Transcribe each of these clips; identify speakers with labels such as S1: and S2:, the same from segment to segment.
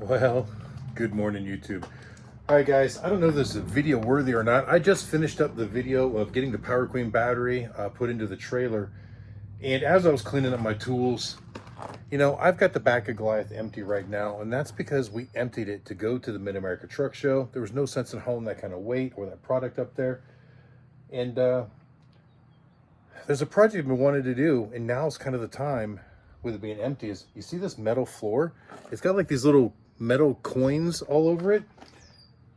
S1: Well, good morning, YouTube. All right, guys, I don't know if this is video worthy or not. I just finished up the video of getting the Power Queen battery put into the trailer. And as I was cleaning up my tools, I've got the back of Goliath empty right now, and that's because we emptied it to go to the Mid-America Truck Show. There was no sense in hauling that kind of weight or that product up there. And there's a project I've been wanting to do, and now's kind of the time with it being empty. Is you see this metal floor? It's got like these little metal coins all over it,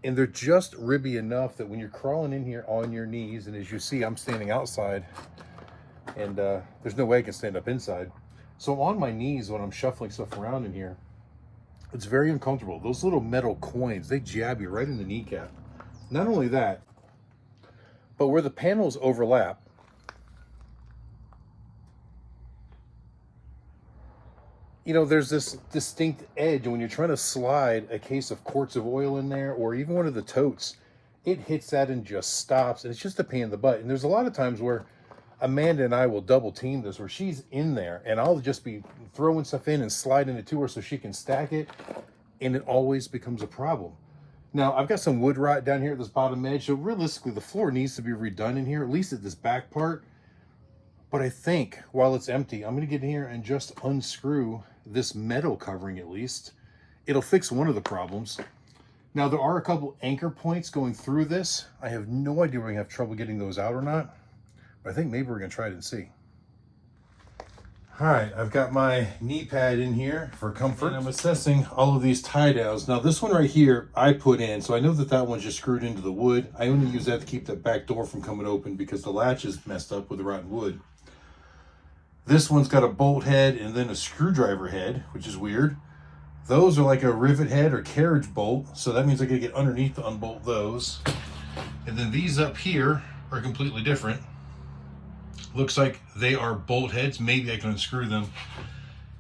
S1: and they're just ribby enough that when you're crawling in here on your knees, and as you see, I'm standing outside, and there's no way I can stand up inside. So I'm on my knees when I'm shuffling stuff around in here. It's very uncomfortable. Those little metal coins, they jab you right in the kneecap. Not only that, but where the panels overlap, there's this distinct edge, and when you're trying to slide a case of quarts of oil in there, or even one of the totes, it hits that and just stops, and it's just a pain in the butt. And there's a lot of times where Amanda and I will double team this, where she's in there, and I'll just be throwing stuff in and sliding it to her so she can stack it, and it always becomes a problem. Now, I've got some wood rot down here at this bottom edge, so realistically, the floor needs to be redone in here, at least at this back part. But I think while it's empty, I'm going to get in here and just unscrew this metal covering at least. It'll fix one of the problems. Now, there are a couple anchor points going through this. I have no idea we're going to have trouble getting those out or not. But I think maybe we're going to try it and see. All right, I've got my knee pad in here for comfort. And I'm assessing all of these tie downs. Now, this one right here, I put in. So I know that that one's just screwed into the wood. I only use that to keep that back door from coming open because the latch is messed up with the rotten wood. This one's got a bolt head and then a screwdriver head, which is weird. Those are like a rivet head or carriage bolt, so that means I gotta get underneath to unbolt those. And then these up here are completely different. Looks like they are bolt heads. Maybe I can unscrew them.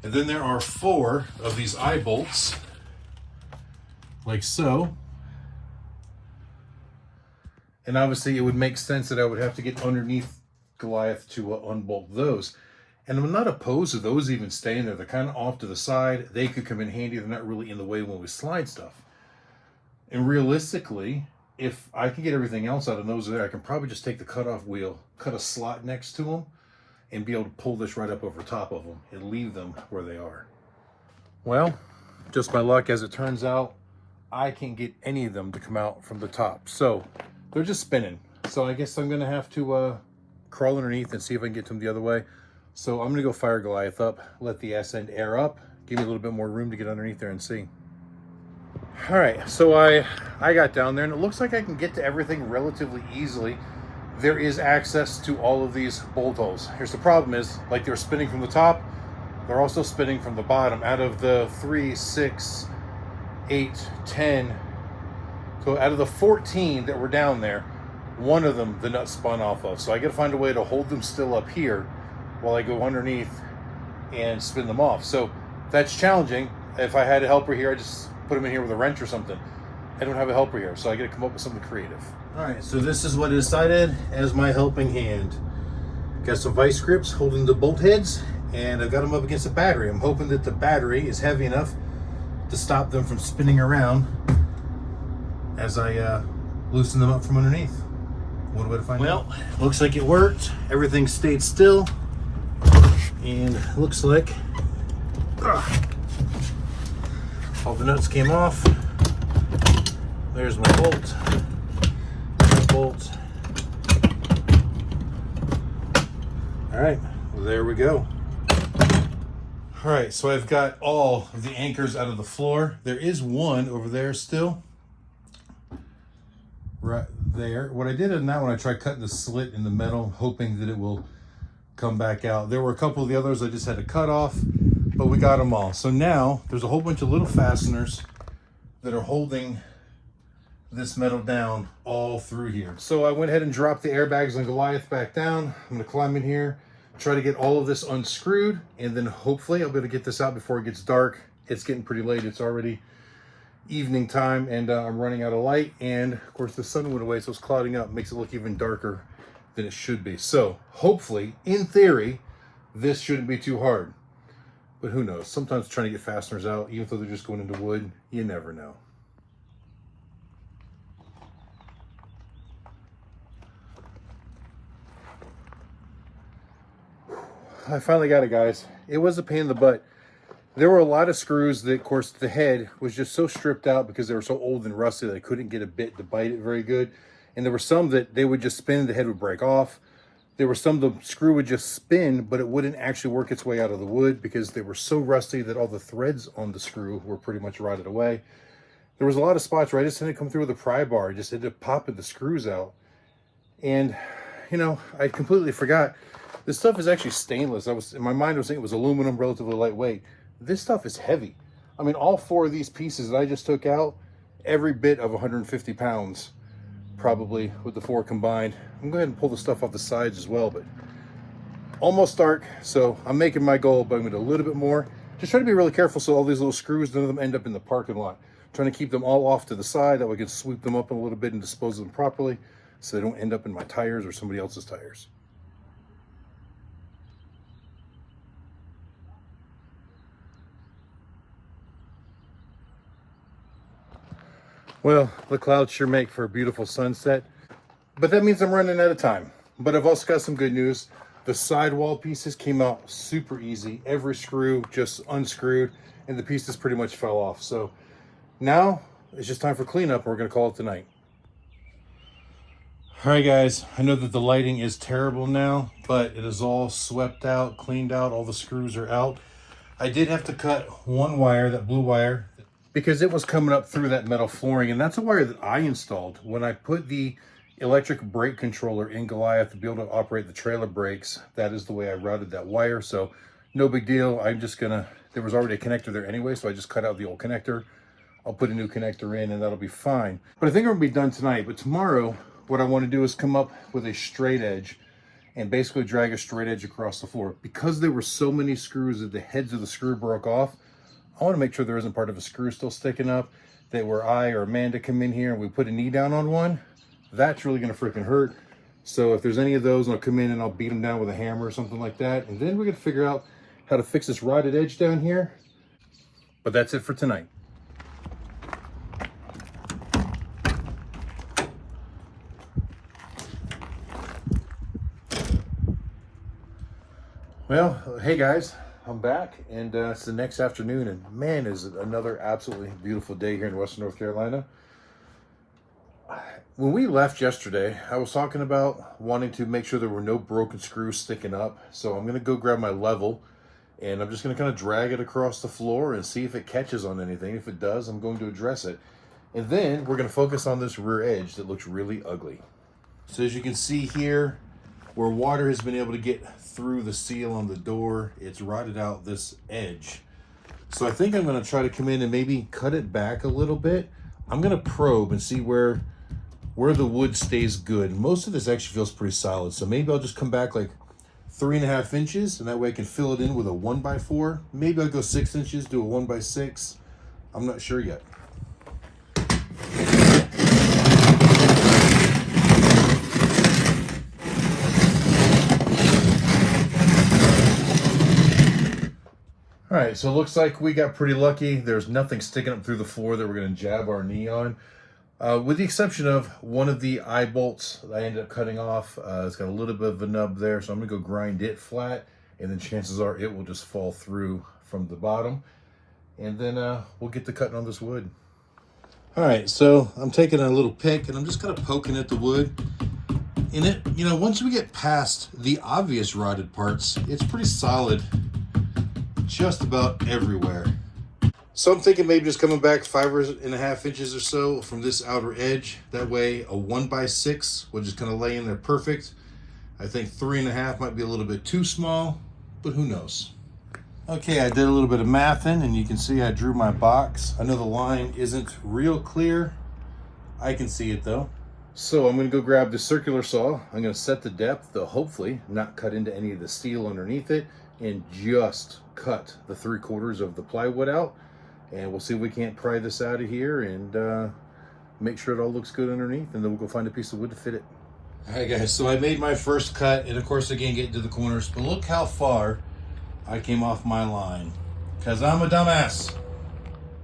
S1: And then there are 4 of these eye bolts, like so. And obviously it would make sense that I would have to get underneath Goliath to unbolt those. And I'm not opposed to those even staying there. They're kind of off to the side. They could come in handy. They're not really in the way when we slide stuff. And realistically, if I can get everything else out of those there, I can probably just take the cutoff wheel, cut a slot next to them, and be able to pull this right up over top of them and leave them where they are. Well, just my luck, as it turns out, I can't get any of them to come out from the top. So they're just spinning. So I guess I'm going to have to crawl underneath and see if I can get them the other way. So I'm gonna go fire Goliath up, let the ass end air up, give me a little bit more room to get underneath there and see. All right, so I got down there, and it looks like I can get to everything relatively easily. There is access to all of these bolt holes. Here's the problem is, like they're spinning from the top, they're also spinning from the bottom. Out of the 3, 6, 8, 10, so out of the 14 that were down there, one of them the nut spun off of. So I gotta find a way to hold them still up here while I go underneath and spin them off. So that's challenging. If I had a helper here, I just put them in here with a wrench or something. I don't have a helper here, so I gotta come up with something creative. All right, so this is what I decided as my helping hand. Got some vice grips holding the bolt heads, and I've got them up against the battery. I'm hoping that the battery is heavy enough to stop them from spinning around as I loosen them up from underneath. One way to find out. Well, looks like it worked. Everything stayed still. And it looks like all the nuts came off. There's my bolt. My bolt. All right, well, there we go. All right, so I've got all of the anchors out of the floor. There is one over there still. Right there. What I did in that one, I tried cutting the slit in the metal, hoping that it will come back out. There were a couple of the others I just had to cut off, but we got them all. So now there's a whole bunch of little fasteners that are holding this metal down all through here. So I went ahead and dropped the airbags on Goliath back down. I'm gonna climb in here, try to get all of this unscrewed, and then hopefully I'll be able to get this out before it gets dark. It's getting pretty late. It's already evening time, and I'm running out of light, and of course the sun went away, so it's clouding up, makes it look even darker than it should be. So hopefully, in theory, this shouldn't be too hard. But who knows? Sometimes trying to get fasteners out, even though they're just going into wood, you never know. I finally got it, guys. It was a pain in the butt. There were a lot of screws that, of course, the head was just so stripped out because they were so old and rusty that I couldn't get a bit to bite it very good. And there were some that they would just spin and the head would break off. There were some the screw would just spin, but it wouldn't actually work its way out of the wood because they were so rusty that all the threads on the screw were pretty much rotted away. There was a lot of spots where I just didn't come through with a pry bar. I just ended up popping the screws out. And, you know, I completely forgot. This stuff is actually stainless. In my mind, I was thinking it was aluminum, relatively lightweight. This stuff is heavy. I mean, all 4 of these pieces that I just took out, every bit of 150 pounds, probably, with the 4 combined. I'm going to go ahead and pull the stuff off the sides as well, but almost dark, so I'm making my goal, but I'm going to do a little bit more. Just try to be really careful so all these little screws, none of them end up in the parking lot. Trying to keep them all off to the side, that way I can sweep them up a little bit and dispose of them properly so they don't end up in my tires or somebody else's tires. Well, the clouds sure make for a beautiful sunset, but that means I'm running out of time. But I've also got some good news. The sidewall pieces came out super easy. Every screw just unscrewed and the pieces pretty much fell off. So now it's just time for cleanup and we're gonna call it tonight. All right, guys, I know that the lighting is terrible now, but it is all swept out, cleaned out, all the screws are out. I did have to cut one wire, that blue wire, because it was coming up through that metal flooring, and that's a wire that I installed when I put the electric brake controller in Goliath to be able to operate the trailer brakes. That is the way I routed that wire, so no big deal. I'm just gonna, there was already a connector there anyway, so I just cut out the old connector. I'll put a new connector in and that'll be fine. But I think I'm gonna be done tonight, but tomorrow, what I wanna do is come up with a straight edge and basically drag a straight edge across the floor. Because there were so many screws that the heads of the screw broke off, I want to make sure there isn't part of a screw still sticking up, that where I or Amanda come in here and we put a knee down on one, that's really going to freaking hurt. So if there's any of those, I'll come in and I'll beat them down with a hammer or something like that. And then we're going to figure out how to fix this rotted edge down here. But that's it for tonight. Well, hey guys. I'm back, and it's the next afternoon, and man, is it another absolutely beautiful day here in Western North Carolina. When we left yesterday, I was talking about wanting to make sure there were no broken screws sticking up, so I'm going to go grab my level, and I'm just going to kind of drag it across the floor and see if it catches on anything. If it does, I'm going to address it. And then we're going to focus on this rear edge that looks really ugly. So as you can see here, where water has been able to get through the seal on the door, it's rotted out this edge. So I think I'm going to try to come in and maybe cut it back a little bit. I'm going to probe and see where the wood stays good. Most of this actually feels pretty solid, so maybe I'll just come back like 3.5 inches, and that way I can fill it in with a 1x4. Maybe I'll go 6 inches, do a 1x6. I'm not sure yet. All right, so it looks like we got pretty lucky. There's nothing sticking up through the floor that we're going to jab our knee on. With the exception of one of the eye bolts that I ended up cutting off. It's got a little bit of a nub there, so I'm going to go grind it flat, and then chances are it will just fall through from the bottom. And then we'll get to cutting on this wood. All right, so I'm taking a little pick, and I'm just kind of poking at the wood. And it, you know, once we get past the obvious rotted parts, it's pretty solid just about everywhere. So I'm thinking maybe just coming back 5.5 inches or so from this outer edge. That way a 1x6 will just kind of lay in there perfect. I think 3.5 might be a little bit too small, but who knows? Okay, I did a little bit of mathing, and you can see I drew my box. I know the line isn't real clear. I can see it though. So I'm going to go grab the circular saw. I'm going to set the depth to hopefully not cut into any of the steel underneath it, and just cut the 3/4 of the plywood out. And we'll see if we can't pry this out of here and make sure it all looks good underneath, and then we'll go find a piece of wood to fit it. All right, guys, so I made my first cut, and of course, again, get into the corners, but look how far I came off my line. because I'm a dumbass.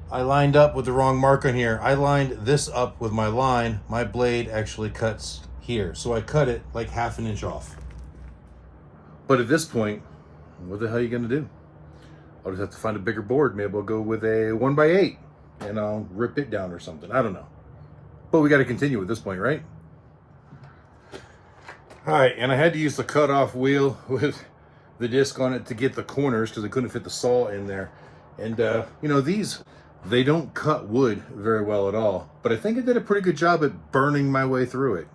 S1: I lined up with the wrong mark on here. I lined this up with my line. My blade actually cuts here. So I cut it like 1/2 inch off. But at this point, what the hell are you gonna do? I'll just have to find a bigger board. Maybe I'll go with a 1x8 and I'll rip it down or something. I don't know. But we gotta continue at this point, right? All right, and I had to use the cutoff wheel with the disc on it to get the corners because I couldn't fit the saw in there. And you know, these, they don't cut wood very well at all, but I think I did a pretty good job at burning my way through it.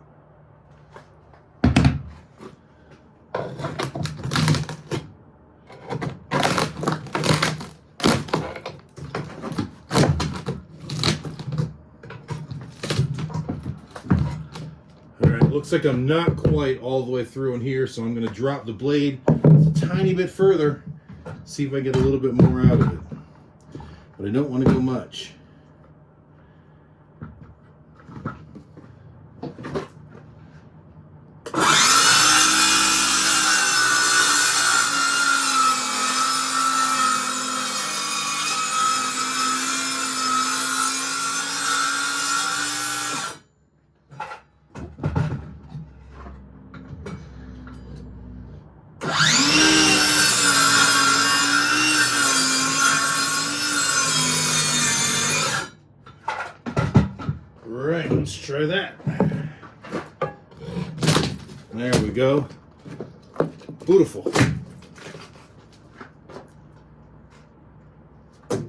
S1: All right, looks like I'm not quite all the way through in here, so I'm going to drop the blade a tiny bit further, see if I get a little bit more out of it. But I don't want to go much. Right, let's try that. There we go. Beautiful. All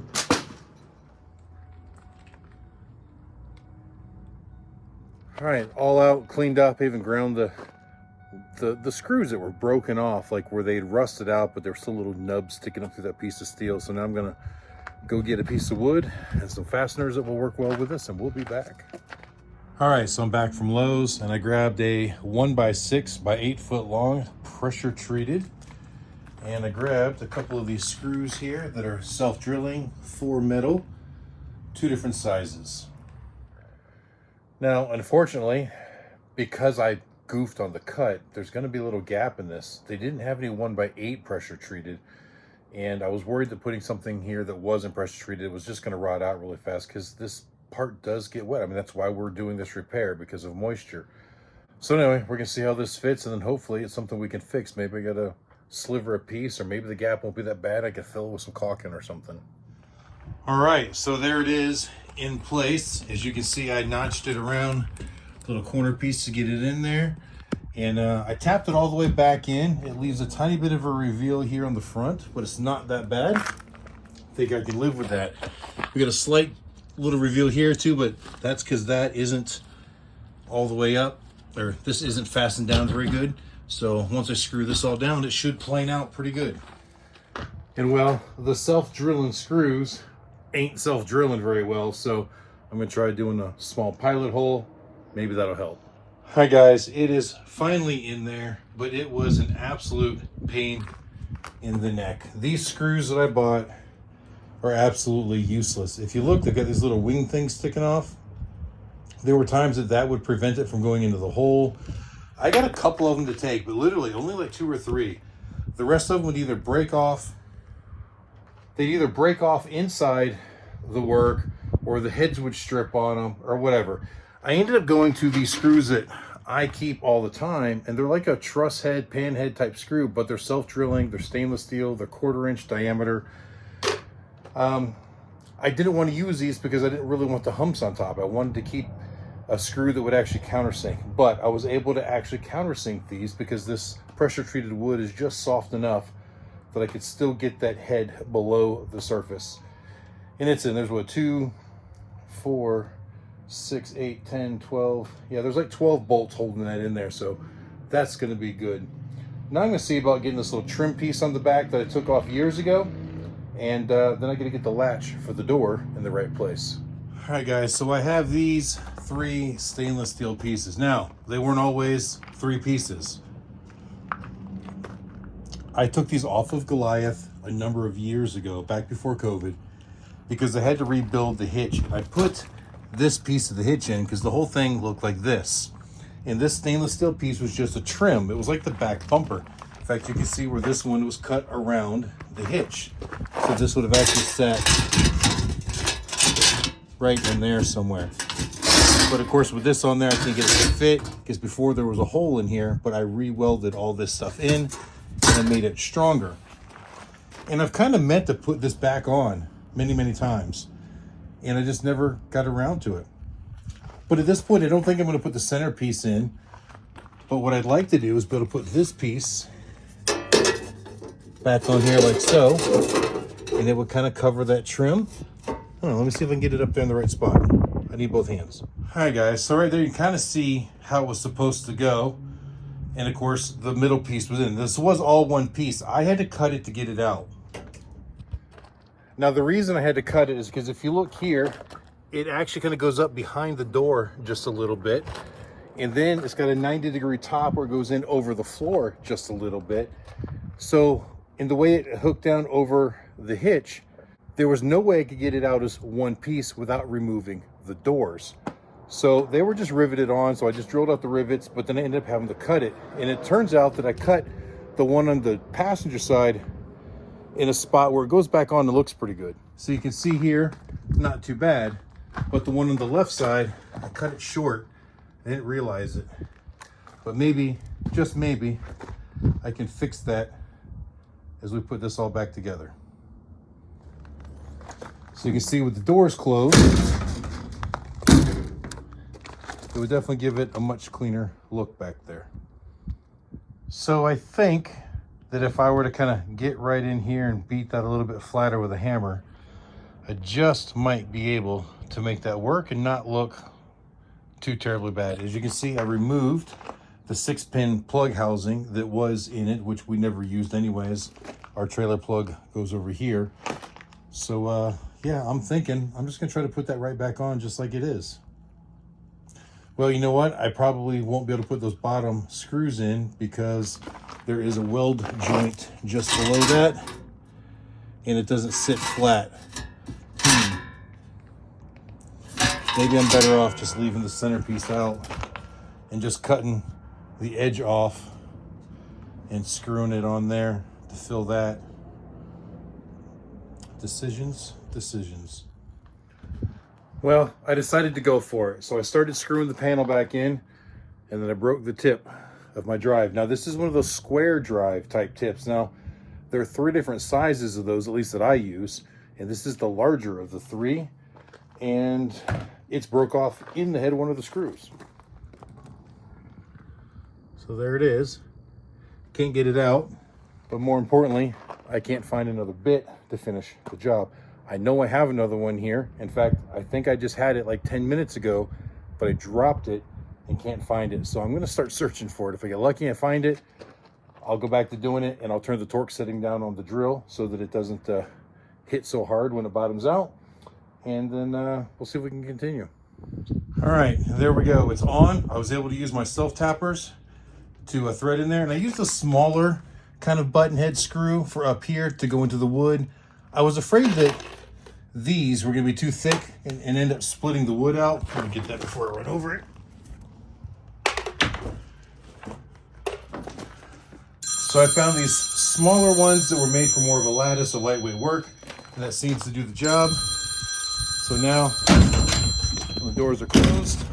S1: right, all out, cleaned up, even ground the screws that were broken off, like where they'd rusted out, but there were still little nubs sticking up through that piece of steel. So now I'm gonna go get a piece of wood and some fasteners that will work well with this, and we'll be back. All right, so I'm back from Lowe's, and I grabbed a 1x6 by 8 foot long, pressure treated, and I grabbed a couple of these screws here that are self-drilling, 4 metal, 2 different sizes. Now, unfortunately, because I goofed on the cut, there's going to be a little gap in this. They didn't have any 1x8 pressure treated, and I was worried that putting something here that wasn't pressure treated was just going to rot out really fast, because this part does get wet. I mean, that's why we're doing this repair, because of moisture. So anyway, we're going to see how this fits, and then hopefully it's something we can fix. Maybe I got a sliver a piece, or maybe the gap won't be that bad. I could fill it with some caulking or something. All right, so there it is in place. As you can see, I notched it around the little corner piece to get it in there, and I tapped it all the way back in. It leaves a tiny bit of a reveal here on the front, but it's not that bad. I think I can live with that. We got a slight little reveal here too, but that's because that isn't all the way up, or this isn't fastened down very good. So once I screw this all down, it should plane out pretty good. And well, the self-drilling screws ain't self-drilling very well, so I'm gonna try doing a small pilot hole. Maybe that'll help. Hi guys, it is finally in there, but it was an absolute pain in the neck. These screws that I bought are absolutely useless. If you look, they've got these little wing things sticking off. There were times that would prevent it from going into the hole. I got a couple of them to take, but literally only like 2 or 3. The rest of them would either break off. They'd either break off inside the work, or the heads would strip on them, or whatever. I ended up going to these screws that I keep all the time, and they're like a truss head, pan head type screw, but they're self-drilling, they're stainless steel, they're 1/4 inch diameter. I didn't want to use these because I didn't really want the humps on top. I wanted to keep a screw that would actually countersink, but I was able to actually countersink these because this pressure treated wood is just soft enough that I could still get that head below the surface. And it's in, there's what, 2, 4, 6, 8, 10, 12. Yeah, there's like 12 bolts holding that in there, so that's going to be good. Now I'm going to see about getting this little trim piece on the back that I took off years ago, and then I got to get the latch for the door in the right place. All right, guys, so I have these 3 stainless steel pieces. Now, they weren't always 3 pieces. I took these off of Goliath a number of years ago, back before COVID, because I had to rebuild the hitch. I put this piece of the hitch in because the whole thing looked like this. And this stainless steel piece was just a trim. It was like the back bumper. In fact, you can see where this one was cut around the hitch. So this would have actually sat right in there somewhere. But of course, with this on there, I can't get it to fit because before there was a hole in here, but I re-welded all this stuff in and made it stronger. And I've kind of meant to put this back on many, many times, and I just never got around to it. But at this point, I don't think I'm going to put the centerpiece in. But what I'd like to do is be able to put this piece back on here like so, and it would kind of cover that trim. I don't know, let me see if I can get it up there in the right spot. I need both hands. All right, guys, so right there you can kind of see how it was supposed to go. And of course, the middle piece was in. This was all one piece. I had to cut it to get it out. Now, the reason I had to cut it is because if you look here, it actually kind of goes up behind the door just a little bit. And then it's got a 90-degree top where it goes in over the floor just a little bit. So in the way it hooked down over the hitch, there was no way I could get it out as one piece without removing the doors. So they were just riveted on, so I just drilled out the rivets, but then I ended up having to cut it. And it turns out that I cut the one on the passenger side in a spot where it goes back on and looks pretty good. So you can see here, not too bad, but the one on the left side, I cut it short. I didn't realize it, but maybe, just maybe, I can fix that as we put this all back together. So you can see with the doors closed, it would definitely give it a much cleaner look back there. So I think that if I were to kind of get right in here and beat that a little bit flatter with a hammer, I just might be able to make that work and not look too terribly bad. As you can see, I removed the 6-pin plug housing that was in it, which we never used anyways. Our trailer plug goes over here. So yeah, I'm thinking I'm just gonna try to put that right back on just like it is. Well, you know what? I probably won't be able to put those bottom screws in because there is a weld joint just below that and it doesn't sit flat. Maybe I'm better off just leaving the centerpiece out and just cutting the edge off and screwing it on there to fill that. Decisions. Well, I decided to go for it. So I started screwing the panel back in, and then I broke the tip of my drive. Now, this is one of those square drive type tips. Now, there are 3 different sizes of those, at least that I use, and this is the larger of the 3, and it's broke off in the head of one of the screws. So there it is. Can't get it out, but more importantly, I can't find another bit to finish the job. I know I have another one here. In fact, I think I just had it like 10 minutes ago, but I dropped it and can't find it. So I'm gonna start searching for it. If I get lucky and find it, I'll go back to doing it, and I'll turn the torque setting down on the drill so that it doesn't hit so hard when it bottoms out. And then we'll see if we can continue. All right, there we go. It's on. I was able to use my self-tappers to thread in there, and I used a smaller kind of button head screw for up here to go into the wood. I was afraid that these were going to be too thick and end up splitting the wood out. Let me get that before I run over it. So I found these smaller ones that were made for more of a lattice or lightweight work, and that seems to do the job. So now, when the doors are closed,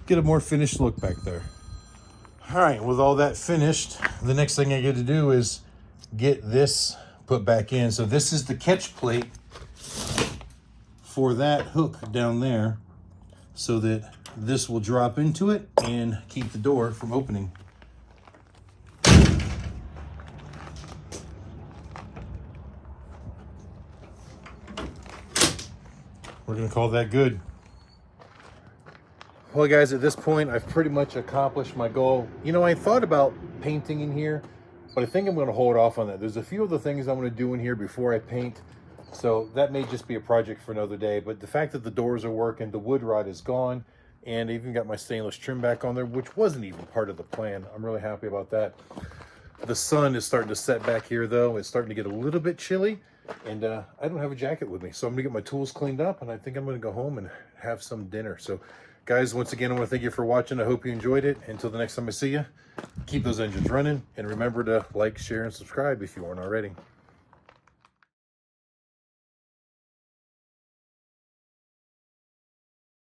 S1: get a more finished look back there. All right, with all that finished, the next thing I get to do is get this put back in. So this is the catch plate for that hook down there so that this will drop into it and keep the door from opening. We're gonna call that good. Well, guys, at this point, I've pretty much accomplished my goal. You know, I thought about painting in here, but I think I'm gonna hold off on that. There's a few other things I'm gonna do in here before I paint, so that may just be a project for another day. But the fact that the doors are working, the wood rod is gone, and I even got my stainless trim back on there, which wasn't even part of the plan. I'm really happy about that. The sun is starting to set back here, though. It's starting to get a little bit chilly, and I don't have a jacket with me, so I'm gonna get my tools cleaned up, and I think I'm gonna go home and have some dinner. So Guys, once again, I want to thank you for watching. I hope you enjoyed it. Until the next time I see you, keep those engines running. And remember to like, share, and subscribe if you aren't already.